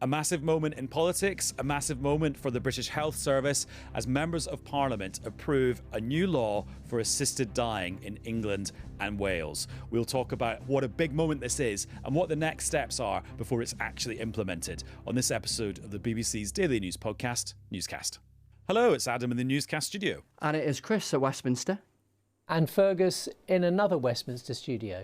A massive moment in politics, a massive moment for the British Health Service as members of Parliament approve a new law for assisted dying in England and Wales. We'll talk about what a big moment this is and what the next steps are before it's actually implemented on this episode of the BBC's daily news podcast, Newscast. Hello, it's Adam in the Newscast studio. And it is Chris at Westminster. And Fergus in another Westminster studio.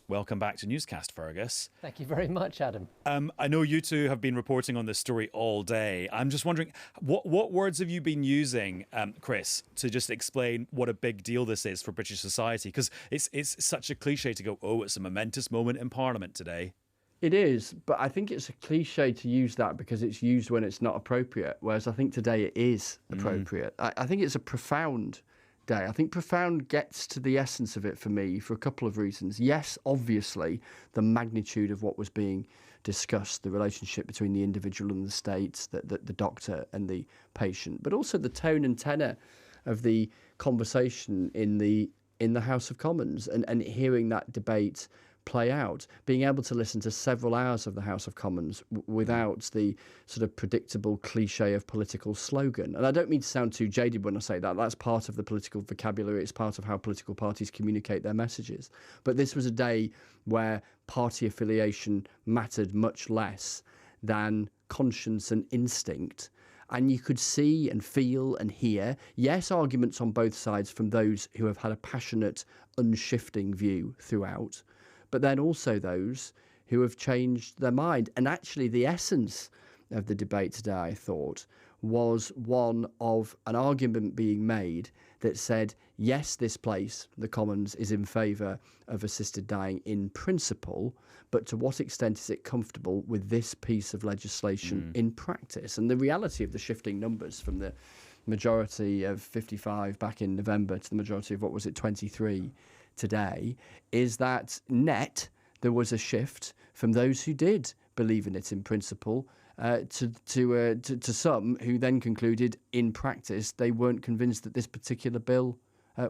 Welcome back to Newscast, Fergus. Thank you very much, Adam. I know you two have been reporting on this story all day. I'm just wondering, what words have you been using, Chris, to just explain what a big deal this is for British society? Because it's such a cliche to go, oh, it's a momentous moment in Parliament today. It is, but I think it's a cliche to use that because it's used when it's not appropriate, whereas I think today it is appropriate. I think it's a profound day. I think profound gets to the essence of it for me for a couple of reasons. Yes, obviously, the magnitude of what was being discussed, the relationship between the individual and the state, the doctor and the patient, but also the tone and tenor of the conversation in the House of Commons and hearing that debate play out, being able to listen to several hours of the House of Commons without the sort of predictable cliche of political slogan. And I don't mean to sound too jaded when I say that. That's part of the political vocabulary. It's part of how political parties communicate their messages. But this was a day where party affiliation mattered much less than conscience and instinct. And you could see and feel and hear, yes, arguments on both sides from those who have had a passionate, unshifting view throughout, but then also those who have changed their mind. And actually the essence of the debate today, I thought, was one of an argument being made that said, yes, this place, the Commons, is in favour of assisted dying in principle, but to what extent is it comfortable with this piece of legislation in practice? And the reality of the shifting numbers from the majority of 55 back in November to the majority of, 23 today, is that net there was a shift from those who did believe in it in principle to some who then concluded in practice they weren't convinced that this particular bill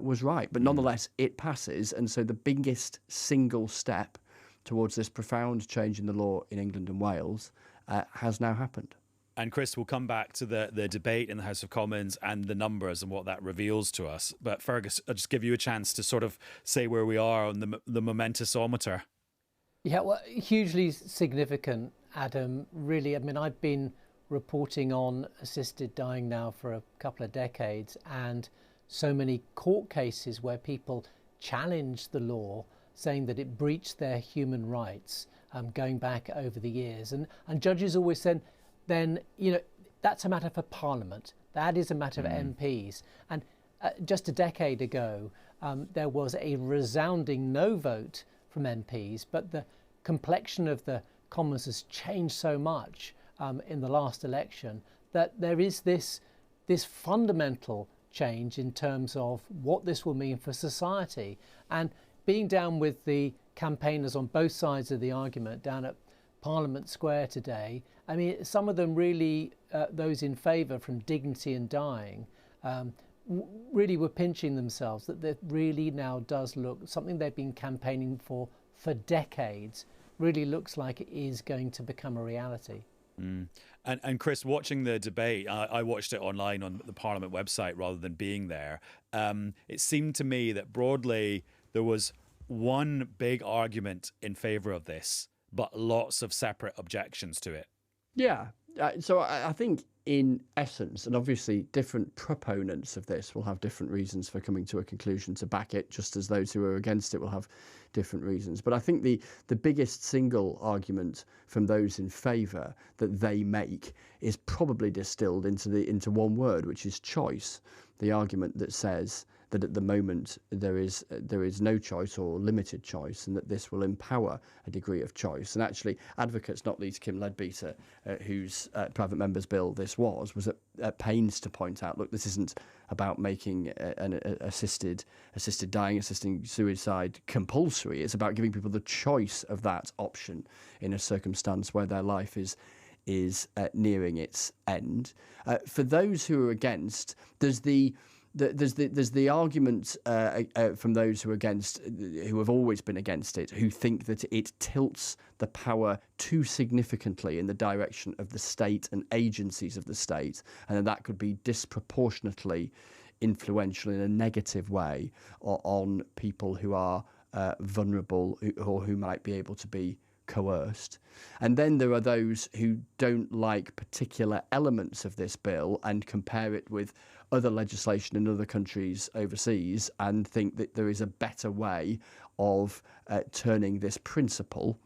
was right. But nonetheless, it passes. And so the biggest single step towards this profound change in the law in England and Wales has now happened. And Chris, we'll come back to the debate in the House of Commons and the numbers and what that reveals to us. But Fergus, I'll just give you a chance to sort of say where we are on the momentusometer. Yeah, well, hugely significant, Adam. Really, I mean, I've been reporting on assisted dying now for a couple of decades, and so many court cases where people challenged the law, saying that it breached their human rights, going back over the years. And judges always said, then, that's a matter for Parliament. That is a matter of MPs. And just a decade ago, there was a resounding no vote from MPs, but the complexion of the Commons has changed so much in the last election that there is this fundamental change in terms of what this will mean for society. And being down with the campaigners on both sides of the argument down at Parliament Square today, I mean, some of them really, those in favour from dignity and dying, really were pinching themselves that there really now does look, something they've been campaigning for decades, really looks like it is going to become a reality. And Chris, watching the debate, I watched it online on the Parliament website rather than being there. It seemed to me that broadly there was one big argument in favour of this, but lots of separate objections to it. Yeah. So I think in essence, and obviously different proponents of this will have different reasons for coming to a conclusion to back it, just as those who are against it will have different reasons. But I think the biggest single argument from those in favour that they make is probably distilled into one word, which is choice. The argument that says that at the moment there is no choice or limited choice, and that this will empower a degree of choice. And actually, advocates, not least Kim Ledbeater, whose private member's bill this was at pains to point out, look, this isn't about making an assisted dying, assisting suicide compulsory. It's about giving people the choice of that option in a circumstance where their life is nearing its end. For those who are against, there's the there's the argument from those who are against, who have always been against it, who think that it tilts the power too significantly in the direction of the state and agencies of the state, and that could be disproportionately influential in a negative way on people who are vulnerable or who might be able to be coerced. And then there are those who don't like particular elements of this bill and compare it with other legislation in other countries overseas and think that there is a better way of turning this principle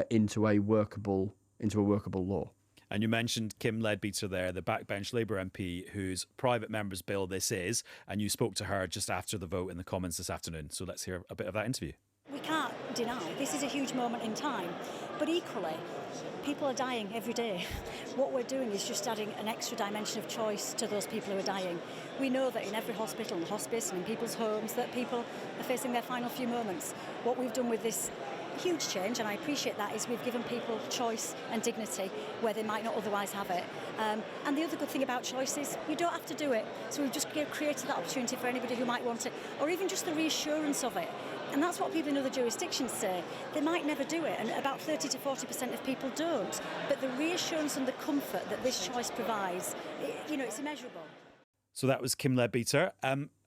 into a workable law. And you mentioned Kim Leadbeater there, the backbench Labour MP, whose private member's bill this is, and you spoke to her just after the vote in the Commons this afternoon. So let's hear a bit of that interview. We can't deny this is a huge moment in time, but equally, people are dying every day. What we're doing is just adding an extra dimension of choice to those people who are dying. We know that in every hospital and hospice and in people's homes that people are facing their final few moments. What we've done with this huge change, and I appreciate that, is we've given people choice and dignity where they might not otherwise have it. And the other good thing about choice is you don't have to do it. So we've just created that opportunity for anybody who might want it, or even just the reassurance of it. And that's what people in other jurisdictions say. They might never do it, and about 30 to 40% of people don't. But the reassurance and the comfort that this choice provides, it's immeasurable. So that was Kim Leadbeater.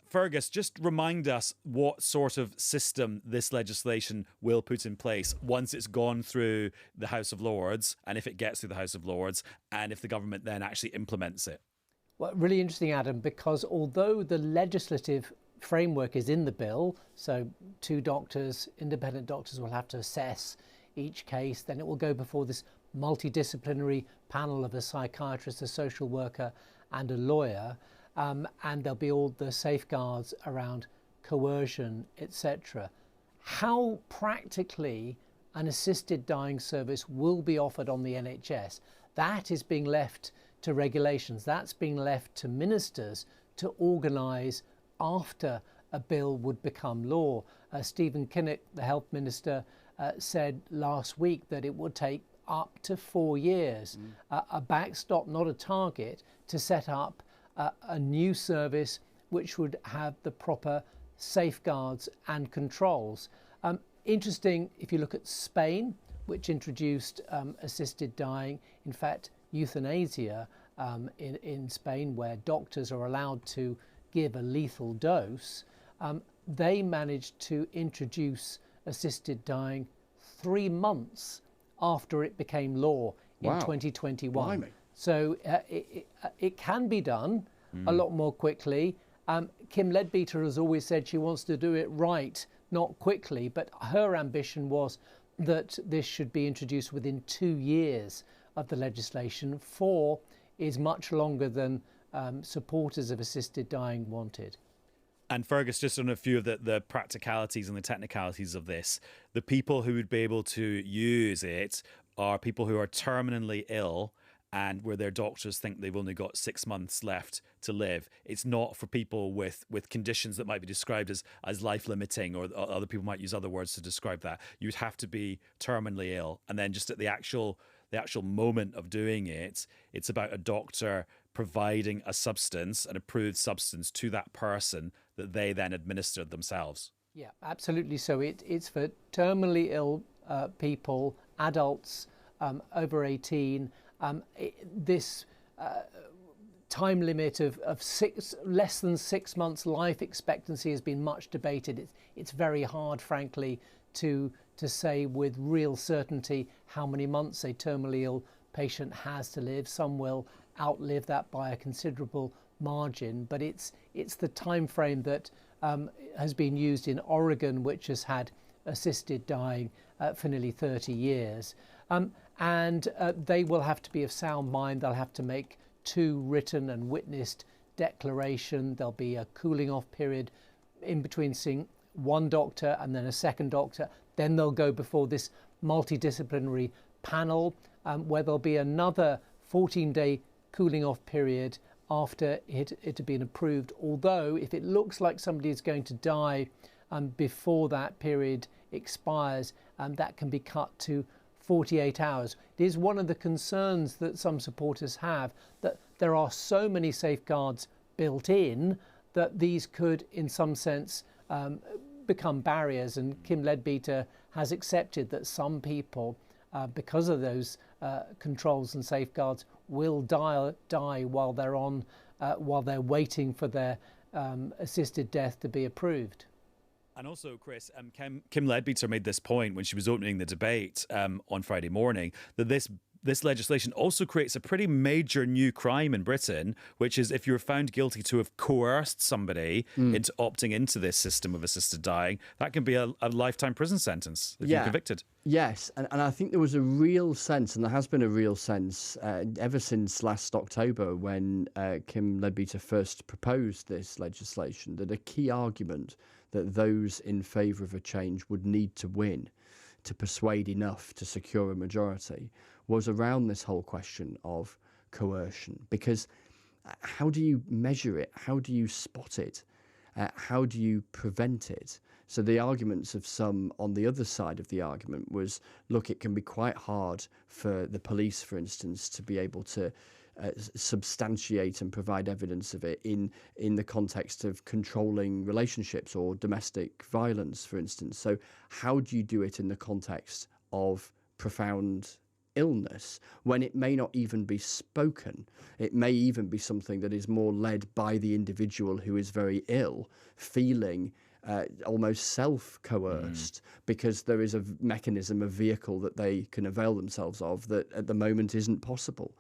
Fergus, just remind us what sort of system this legislation will put in place once it's gone through the House of Lords, and if it gets through the House of Lords, and if the government then actually implements it. Well, really interesting, Adam, because although the legislative framework is in the bill, so two doctors, independent doctors, will have to assess each case, then it will go before this multidisciplinary panel of a psychiatrist, a social worker and a lawyer, and there'll be all the safeguards around coercion, etc. How practically an assisted dying service will be offered on the NHS, that is being left to regulations, that's being left to ministers to organise after a bill would become law. Stephen Kinnock, the Health Minister, said last week that it would take up to 4 years, a backstop, not a target, to set up a new service which would have the proper safeguards and controls. Interesting, if you look at Spain, which introduced assisted dying, in fact, euthanasia in Spain, where doctors are allowed to give a lethal dose, they managed to introduce assisted dying 3 months after it became law in 2021. Blimey. So it can be done a lot more quickly. Kim Leadbeater has always said she wants to do it right, not quickly, but her ambition was that this should be introduced within 2 years of the legislation. 4 is much longer than supporters of assisted dying wanted. And Fergus, just on a few of the practicalities and the technicalities of this, the people who would be able to use it are people who are terminally ill and where their doctors think they've only got 6 months left to live. It's not for people with conditions that might be described as life-limiting, or other people might use other words to describe that. You would have to be terminally ill. And then just at the actual moment of doing it, it's about a doctor providing a substance, an approved substance, to that person that they then administer themselves. Yeah, absolutely. So it's for terminally ill people, adults over 18. This time limit of less than 6 months life expectancy has been much debated. It's very hard, frankly, to say with real certainty how many months a terminally ill patient has to live. Some will outlive that by a considerable margin, but it's the time frame that has been used in Oregon, which has had assisted dying for nearly 30 years. And they will have to be of sound mind. They'll have to make 2 written and witnessed declaration. There'll be a cooling off period in between seeing one doctor and then a second doctor. Then they'll go before this multidisciplinary panel where there'll be another 14-day cooling off period after it had been approved. Although if it looks like somebody is going to die before that period expires, that can be cut to 48 hours. It is one of the concerns that some supporters have, that there are so many safeguards built in that these could, in some sense, become barriers. And Kim Leadbeater has accepted that some people, because of those controls and safeguards, will die while they're waiting for their assisted death to be approved. And also, Chris, Kim Leadbeater made this point when she was opening the debate on Friday morning, that this legislation also creates a pretty major new crime in Britain, which is if you're found guilty to have coerced somebody into opting into this system of assisted dying, that can be a lifetime prison sentence if you're convicted. Yes, and I think there was a real sense, and there has been a real sense ever since last October when Kim Leadbeater first proposed this legislation, that a key argument that those in favour of a change would need to win to persuade enough to secure a majority was around this whole question of coercion. Because how do you measure it? How do you spot it? How do you prevent it? So the arguments of some on the other side of the argument was, look, it can be quite hard for the police, for instance, to be able to substantiate and provide evidence of it in the context of controlling relationships or domestic violence, for instance. So how do you do it in the context of profound illness when it may not even be spoken? It may even be something that is more led by the individual who is very ill, feeling almost self-coerced because there is a mechanism, a vehicle that they can avail themselves of that at the moment isn't possible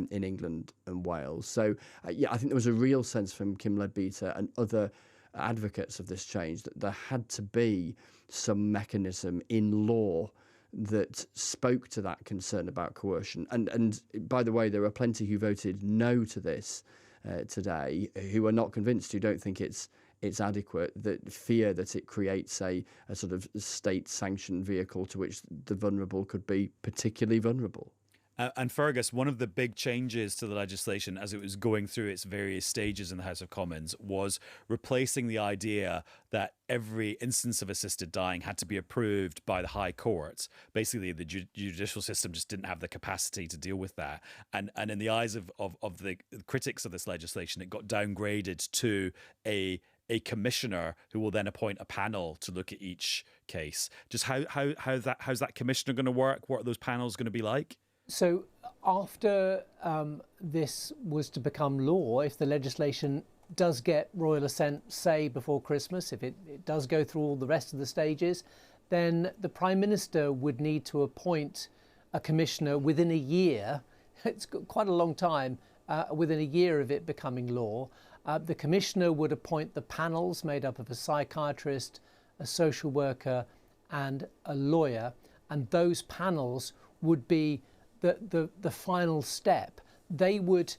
in England and Wales. So, I think there was a real sense from Kim Leadbeater and other advocates of this change that there had to be some mechanism in law that spoke to that concern about coercion. And by the way, there are plenty who voted no to this today who are not convinced, who don't think it's adequate, that fear that it creates a sort of state-sanctioned vehicle to which the vulnerable could be particularly vulnerable. And Fergus, one of the big changes to the legislation as it was going through its various stages in the House of Commons was replacing the idea that every instance of assisted dying had to be approved by the High Court. Basically, the judicial system just didn't have the capacity to deal with that. And in the eyes of the critics of this legislation, it got downgraded to a commissioner who will then appoint a panel to look at each case. Just how's that commissioner going to work? What are those panels going to be like? So after this was to become law, if the legislation does get royal assent, say before Christmas, if it does go through all the rest of the stages, then the Prime Minister would need to appoint a commissioner within a year. It's quite a long time, within a year of it becoming law. The commissioner would appoint the panels made up of a psychiatrist, a social worker and a lawyer, and those panels would be the final step. They would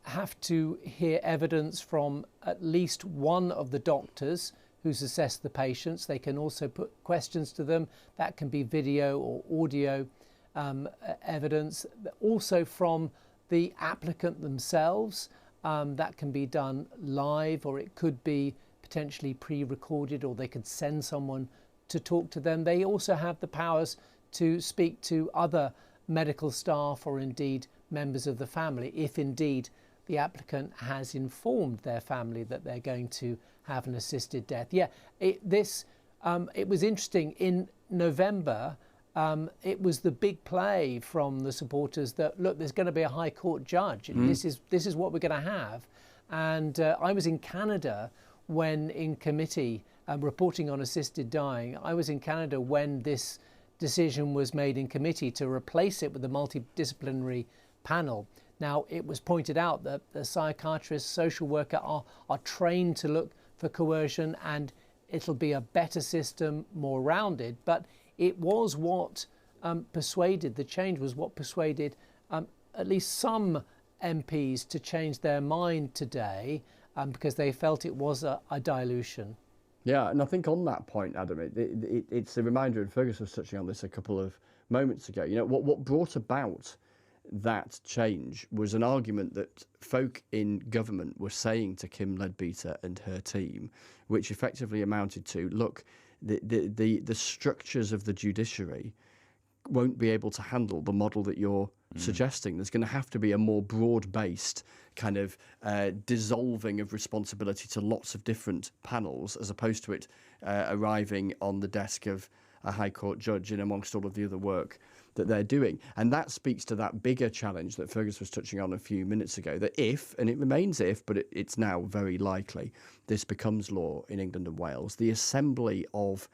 have to hear evidence from at least one of the doctors who's assessed the patients. They can also put questions to them. That can be video or audio evidence. Also from the applicant themselves. That can be done live, or it could be potentially pre-recorded, or they could send someone to talk to them. They also have the powers to speak to other medical staff or indeed members of the family, if indeed the applicant has informed their family that they're going to have an assisted death. Yeah, it was interesting. In November, it was the big play from the supporters that, look, there's going to be a High Court judge. And this is what we're going to have. And I was in Canada when in committee reporting on assisted dying. I was in Canada when this decision was made in committee to replace it with a multidisciplinary panel. Now, it was pointed out that the psychiatrist, social worker are trained to look for coercion, and it'll be a better system, more rounded. But it was what persuaded, the change was what persuaded at least some MPs to change their mind today, because they felt it was a dilution. Yeah, and I think on that point, Adam, it's a reminder, and Fergus was touching on this a couple of moments ago, you know, what brought about that change was an argument that folk in government were saying to Kim Leadbeater and her team, which effectively amounted to, look, the structures of the judiciary won't be able to handle the model that you're suggesting there's going to have to be a more broad-based kind of dissolving of responsibility to lots of different panels, as opposed to it arriving on the desk of a High Court judge in amongst all of the other work that they're doing. And that speaks to that bigger challenge that Fergus was touching on a few minutes ago, that if, and it remains if, but it's now very likely, this becomes law in England and Wales, the assembly of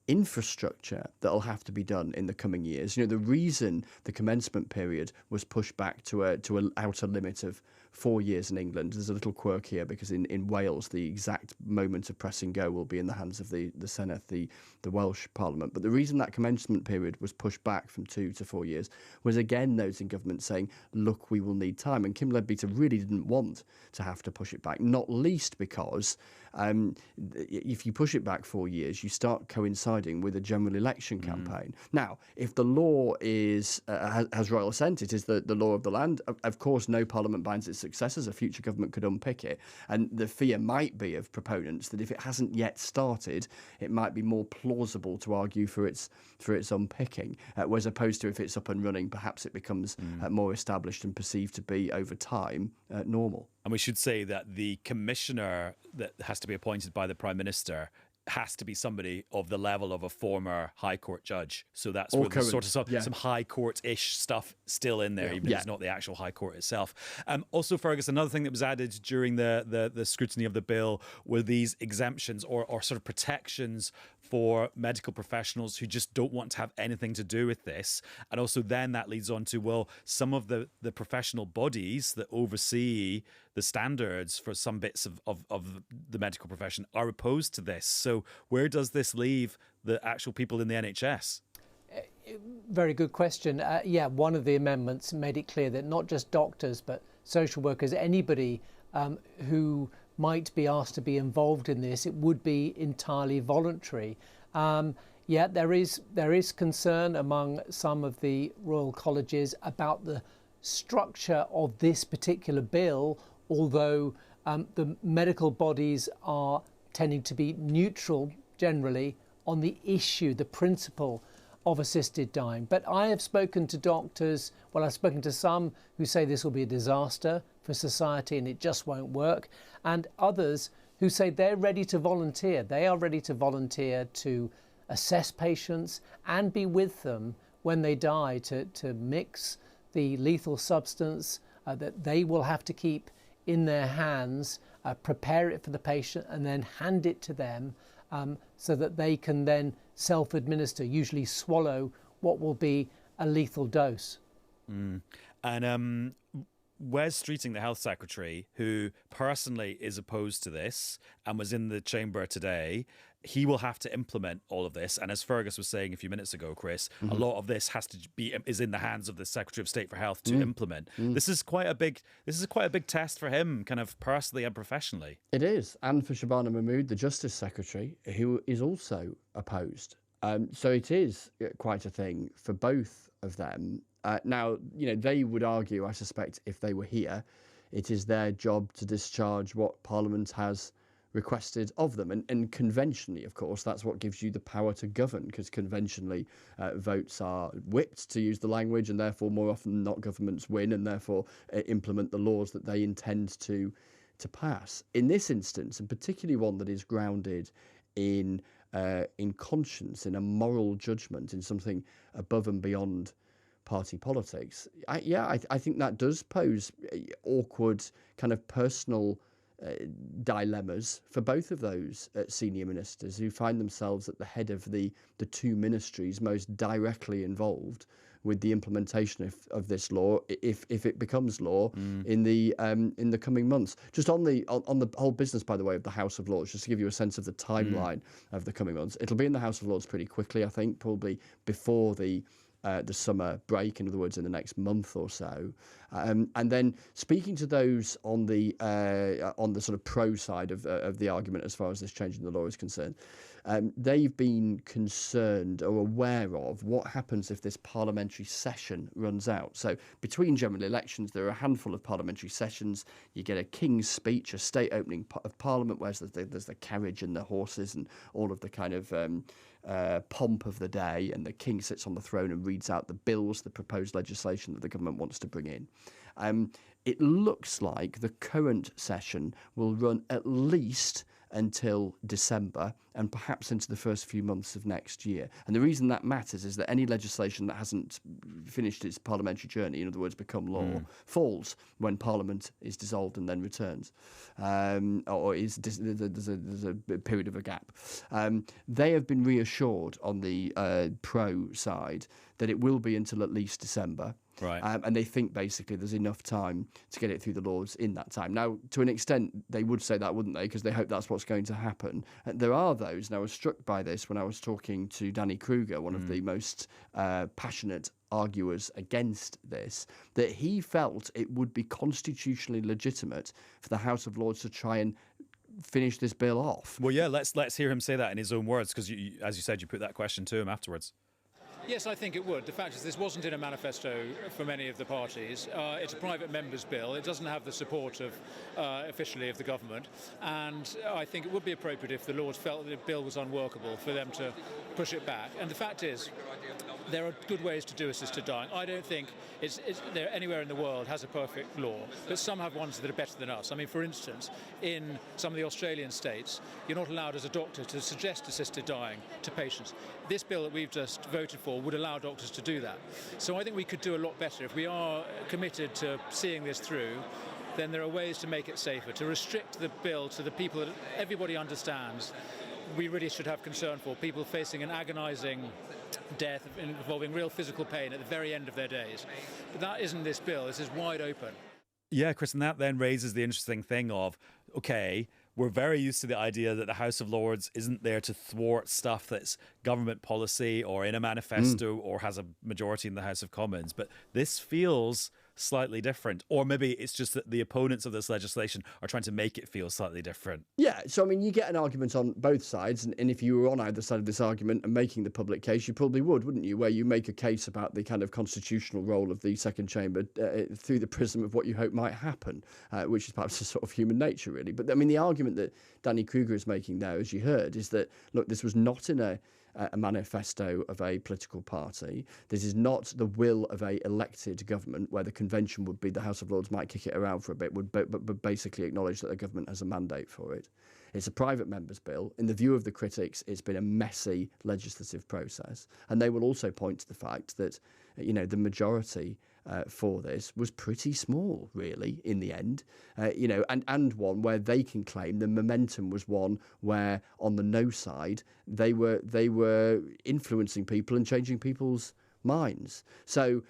infrastructure that'll have to be done in the coming years. The reason the commencement period was pushed back to an outer limit of 4 years in England, there's a little quirk here, because in Wales the exact moment of pressing go will be in the hands of the Senedd, the Welsh Parliament. But the reason that commencement period was pushed back from 2 to 4 years was, again, those in government saying, look, we will need time. And Kim Ledbeater really didn't want to have to push it back, not least because if you push it back 4 years, you start coinciding with a general election campaign. Now, if the law has royal assent, it is the law of the land. Of course, no parliament binds its successors. A future government could unpick it. And the fear might be of proponents that if it hasn't yet started, it might be more plausible to argue for its unpicking, as opposed to if it's up and running, perhaps it becomes more established and perceived to be, over time, normal. And we should say that the commissioner that has to be appointed by the Prime Minister has to be somebody of the level of a former High Court judge. So that's where there's sort of some High Court-ish stuff still in there, even if it's not the actual High Court itself. Also, Fergus, another thing that was added during the scrutiny of the bill were these exemptions or sort of protections for medical professionals who just don't want to have anything to do with this. And also then that leads on to, well, some of the professional bodies that oversee the standards for some bits of the medical profession are opposed to this. So where does this leave the actual people in the NHS? Very good question. One of the amendments made it clear that not just doctors, but social workers, anybody who might be asked to be involved in this, it would be entirely voluntary. There is concern among some of the royal colleges about the structure of this particular bill, although the medical bodies are tending to be neutral generally on the issue, the principle of assisted dying. But I have spoken to doctors, I've spoken to some who say this will be a disaster for society and it just won't work, and others who say they're ready to volunteer. They are ready to volunteer to assess patients and be with them when they die, to mix the lethal substance that they will have to keep in their hands, prepare it for the patient and then hand it to them so that they can then self-administer, usually swallow what will be a lethal dose. And Wes Streeting, the Health Secretary, who personally is opposed to this and was in the chamber today, he will have to implement all of this. And as Fergus was saying a few minutes ago, Chris, a lot of this is in the hands of the Secretary of State for Health to implement. This is quite a big test for him, kind of personally and professionally. It is, and for Shabana Mahmood, the Justice Secretary, who is also opposed. So it is quite a thing for both of them. Now, they would argue, I suspect, if they were here, it is their job to discharge what Parliament has requested of them. And conventionally, of course, that's what gives you the power to govern, because conventionally votes are whipped, to use the language, and therefore more often than not governments win and therefore implement the laws that they intend to pass. In this instance, and particularly one that is grounded in conscience, in a moral judgment, in something above and beyond party politics, I think that does pose awkward kind of personal dilemmas for both of those senior ministers who find themselves at the head of the two ministries most directly involved with the implementation of this law, if it becomes law in the coming months. Just on the whole business, by the way, of the House of Lords, just to give you a sense of the timeline of the coming months, it'll be in the House of Lords pretty quickly, I think, probably before the summer break, in other words, in the next month or so, and then speaking to those on the sort of pro side of the argument as far as this change in the law is concerned, they've been concerned or aware of what happens if this parliamentary session runs out. So between general elections, there are a handful of parliamentary sessions. You get a King's Speech, a state opening of Parliament, where there's the carriage and the horses and all of the kind of pomp of the day, and the King sits on the throne and reads out the bills, the proposed legislation that the government wants to bring in. It looks like the current session will run at least until December and perhaps into the first few months of next year. And the reason that matters is that any legislation that hasn't finished its parliamentary journey, in other words, become law, falls when Parliament is dissolved and then returns, or there's a period of a gap. They have been reassured on the pro side that it will be until at least December. Right. And they think basically there's enough time to get it through the Lords in that time. Now, to an extent, they would say that, wouldn't they? Because they hope that's what's going to happen. There are those, and I was struck by this when I was talking to Danny Kruger, one of the most passionate arguers against this, that he felt it would be constitutionally legitimate for the House of Lords to try and finish this bill off. Well, yeah, let's hear him say that in his own words, because as you said, you put that question to him afterwards. Yes, I think it would. The fact is this wasn't in a manifesto from any of the parties. It's a private member's bill. It doesn't have the support of officially of the government. And I think it would be appropriate if the Lords felt that the bill was unworkable for them to push it back. And the fact is, there are good ways to do assisted dying. I don't think there anywhere in the world has a perfect law, but some have ones that are better than us. I mean, for instance, in some of the Australian states, you're not allowed as a doctor to suggest assisted dying to patients. This bill that we've just voted for would allow doctors to do that. So I think we could do a lot better. If we are committed to seeing this through, then there are ways to make it safer, to restrict the bill to the people that everybody understands we really should have concern for, people facing an agonising death involving real physical pain at the very end of their days. But that isn't this bill. This is wide open. Yeah, Chris, and that then raises the interesting thing of, okay, we're very used to the idea that the House of Lords isn't there to thwart stuff that's government policy or in a manifesto or has a majority in the House of Commons. But this feels slightly different. Or maybe it's just that the opponents of this legislation are trying to make it feel slightly different. Yeah, so I mean, you get an argument on both sides, and if you were on either side of this argument and making the public case, you probably would, wouldn't you? Where you make a case about the kind of constitutional role of the second chamber through the prism of what you hope might happen, which is perhaps a sort of human nature, really. But I mean, the argument that Danny Kruger is making there, as you heard, is that, look, this was not in a manifesto of a political party. This is not the will of a elected government, where the convention would be the House of Lords might kick it around for a bit, but basically acknowledge that the government has a mandate for it. It's a private member's bill. In the view of the critics, it's been a messy legislative process. And they will also point to the fact that, you know, the majority for this was pretty small, really, in the end, and one where they can claim the momentum was one where, on the no side, they were influencing people and changing people's minds. So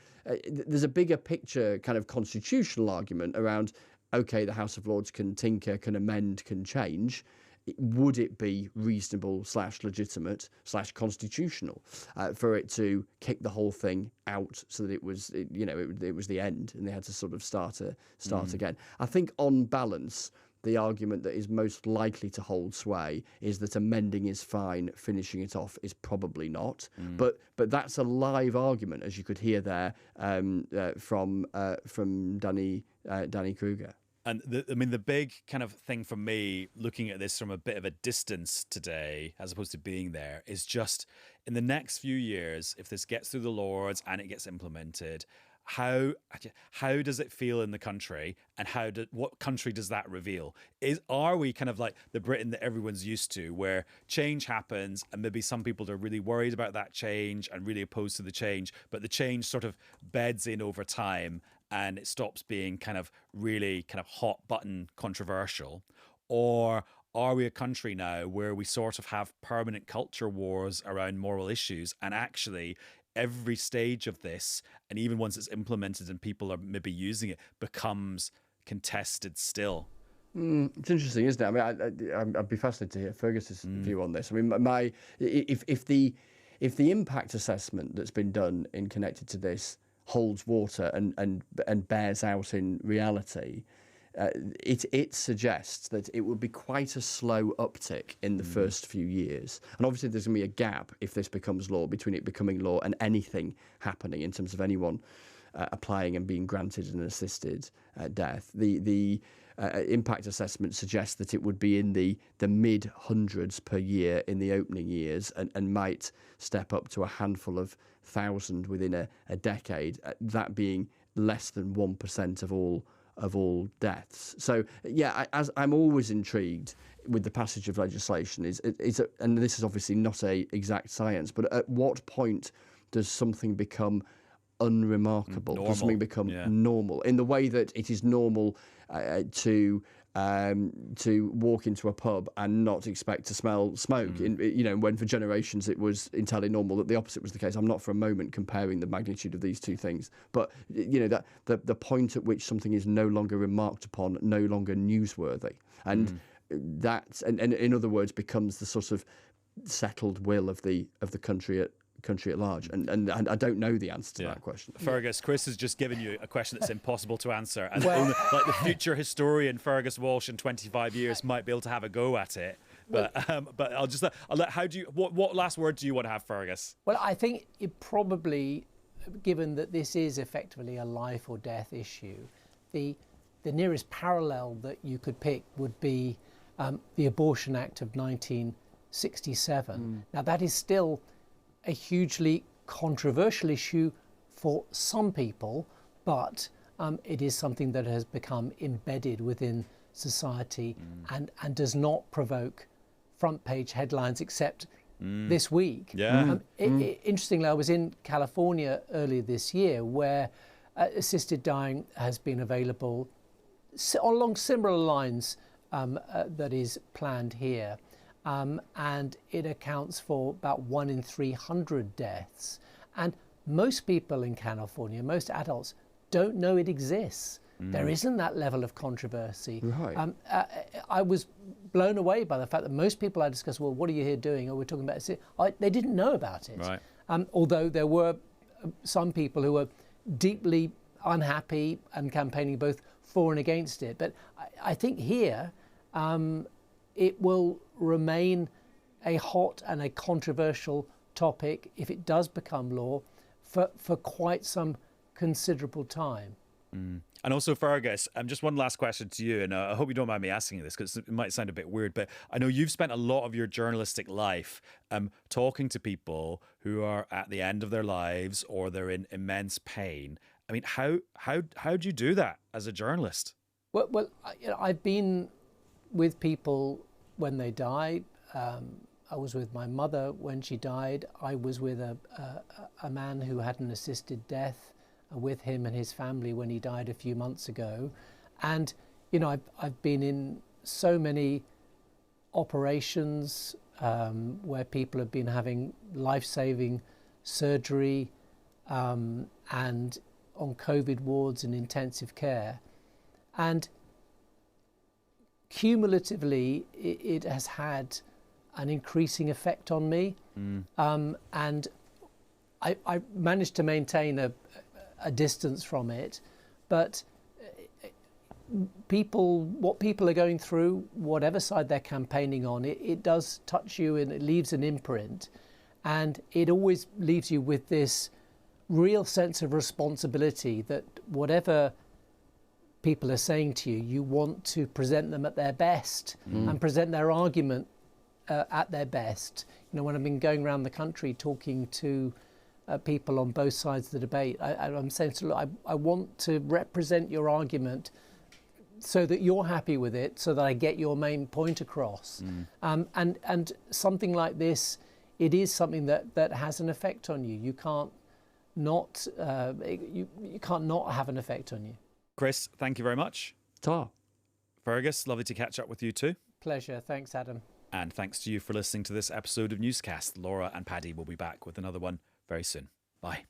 there's a bigger picture kind of constitutional argument around, OK, the House of Lords can tinker, can amend, can change. Would it be reasonable / legitimate / constitutional for it to kick the whole thing out so that it was the end and they had to sort of start again? I think on balance, the argument that is most likely to hold sway is that amending is fine, finishing it off is probably not. But that's a live argument, as you could hear there from Danny Kruger. And the big kind of thing for me, looking at this from a bit of a distance today, as opposed to being there, is just in the next few years, if this gets through the Lords and it gets implemented, how does it feel in the country, and what country does that reveal? Are we kind of like the Britain that everyone's used to, where change happens and maybe some people are really worried about that change and really opposed to the change, but the change sort of beds in over time and it stops being kind of really kind of hot button controversial? Or are we a country now where we sort of have permanent culture wars around moral issues, and actually every stage of this, and even once it's implemented and people are maybe using it, becomes contested still? It's interesting, isn't it? I mean, I'd be fascinated to hear Fergus's view on this. I mean, if the impact assessment that's been done in connected to this holds water and bears out in reality, it suggests that it would be quite a slow uptick in the first few years. And obviously there's going to be a gap if this becomes law between it becoming law and anything happening in terms of anyone applying and being granted an assisted death. The impact assessment suggests that it would be in the mid hundreds per year in the opening years and might step up to a handful of thousand within a decade, that being less than 1% of all deaths. So yeah, I'm always intrigued with the passage of legislation and this is obviously not a exact science, but at what point does something become unremarkable? Normal. Does something become normal in the way that it is normal to walk into a pub and not expect to smell smoke? When for generations it was entirely normal that the opposite was the case. I'm not for a moment comparing the magnitude of these two things, but that the point at which something is no longer remarked upon, no longer newsworthy, and that, and in other words, becomes the sort of settled will of the country at large, and I don't know the answer to that question. Fergus, Chris has just given you a question that's impossible to answer, and only, like the future historian Fergus Walsh in 25 years might be able to have a go at it. But I'll let. How do you? What last word do you want to have, Fergus? Well, I think it probably, given that this is effectively a life or death issue, the nearest parallel that you could pick would be the Abortion Act of 1967. Now that is still a hugely controversial issue for some people, but it is something that has become embedded within society and does not provoke front page headlines except this week. Interestingly, I was in California earlier this year where assisted dying has been available along similar lines that is planned here. And it accounts for about 1 in 300 deaths. And most people in California, most adults, don't know it exists. There isn't that level of controversy. Right. I was blown away by the fact that most people I discussed, well, what are you here doing? Or we're talking about it. They didn't know about it. Right. Although there were some people who were deeply unhappy and campaigning both for and against it. But I think here, it will remain a hot and a controversial topic if it does become law for quite some considerable time. And also, Fergus, just one last question to you, and I hope you don't mind me asking you this because it might sound a bit weird, but I know you've spent a lot of your journalistic life talking to people who are at the end of their lives or they're in immense pain. I mean, how do you do that as a journalist? Well, I've been with people when they die. I was with my mother when she died. I was with a man who had an assisted death with him and his family when he died a few months ago. And, I've been in so many operations where people have been having life-saving surgery and on COVID wards and intensive care. And cumulatively, it has had an increasing effect on me. And I managed to maintain a distance from it. But what people are going through, whatever side they're campaigning on, it does touch you and it leaves an imprint. And it always leaves you with this real sense of responsibility that whatever people are saying to you, you want to present them at their best and present their argument at their best. When I've been going around the country talking to people on both sides of the debate, I'm saying, look, I want to represent your argument so that you're happy with it, so that I get your main point across. And something like this, it is something that has an effect on you. You can't not you can't not have an effect on you. Chris, thank you very much. Ta. Fergus, lovely to catch up with you too. Pleasure. Thanks, Adam. And thanks to you for listening to this episode of Newscast. Laura and Paddy will be back with another one very soon. Bye.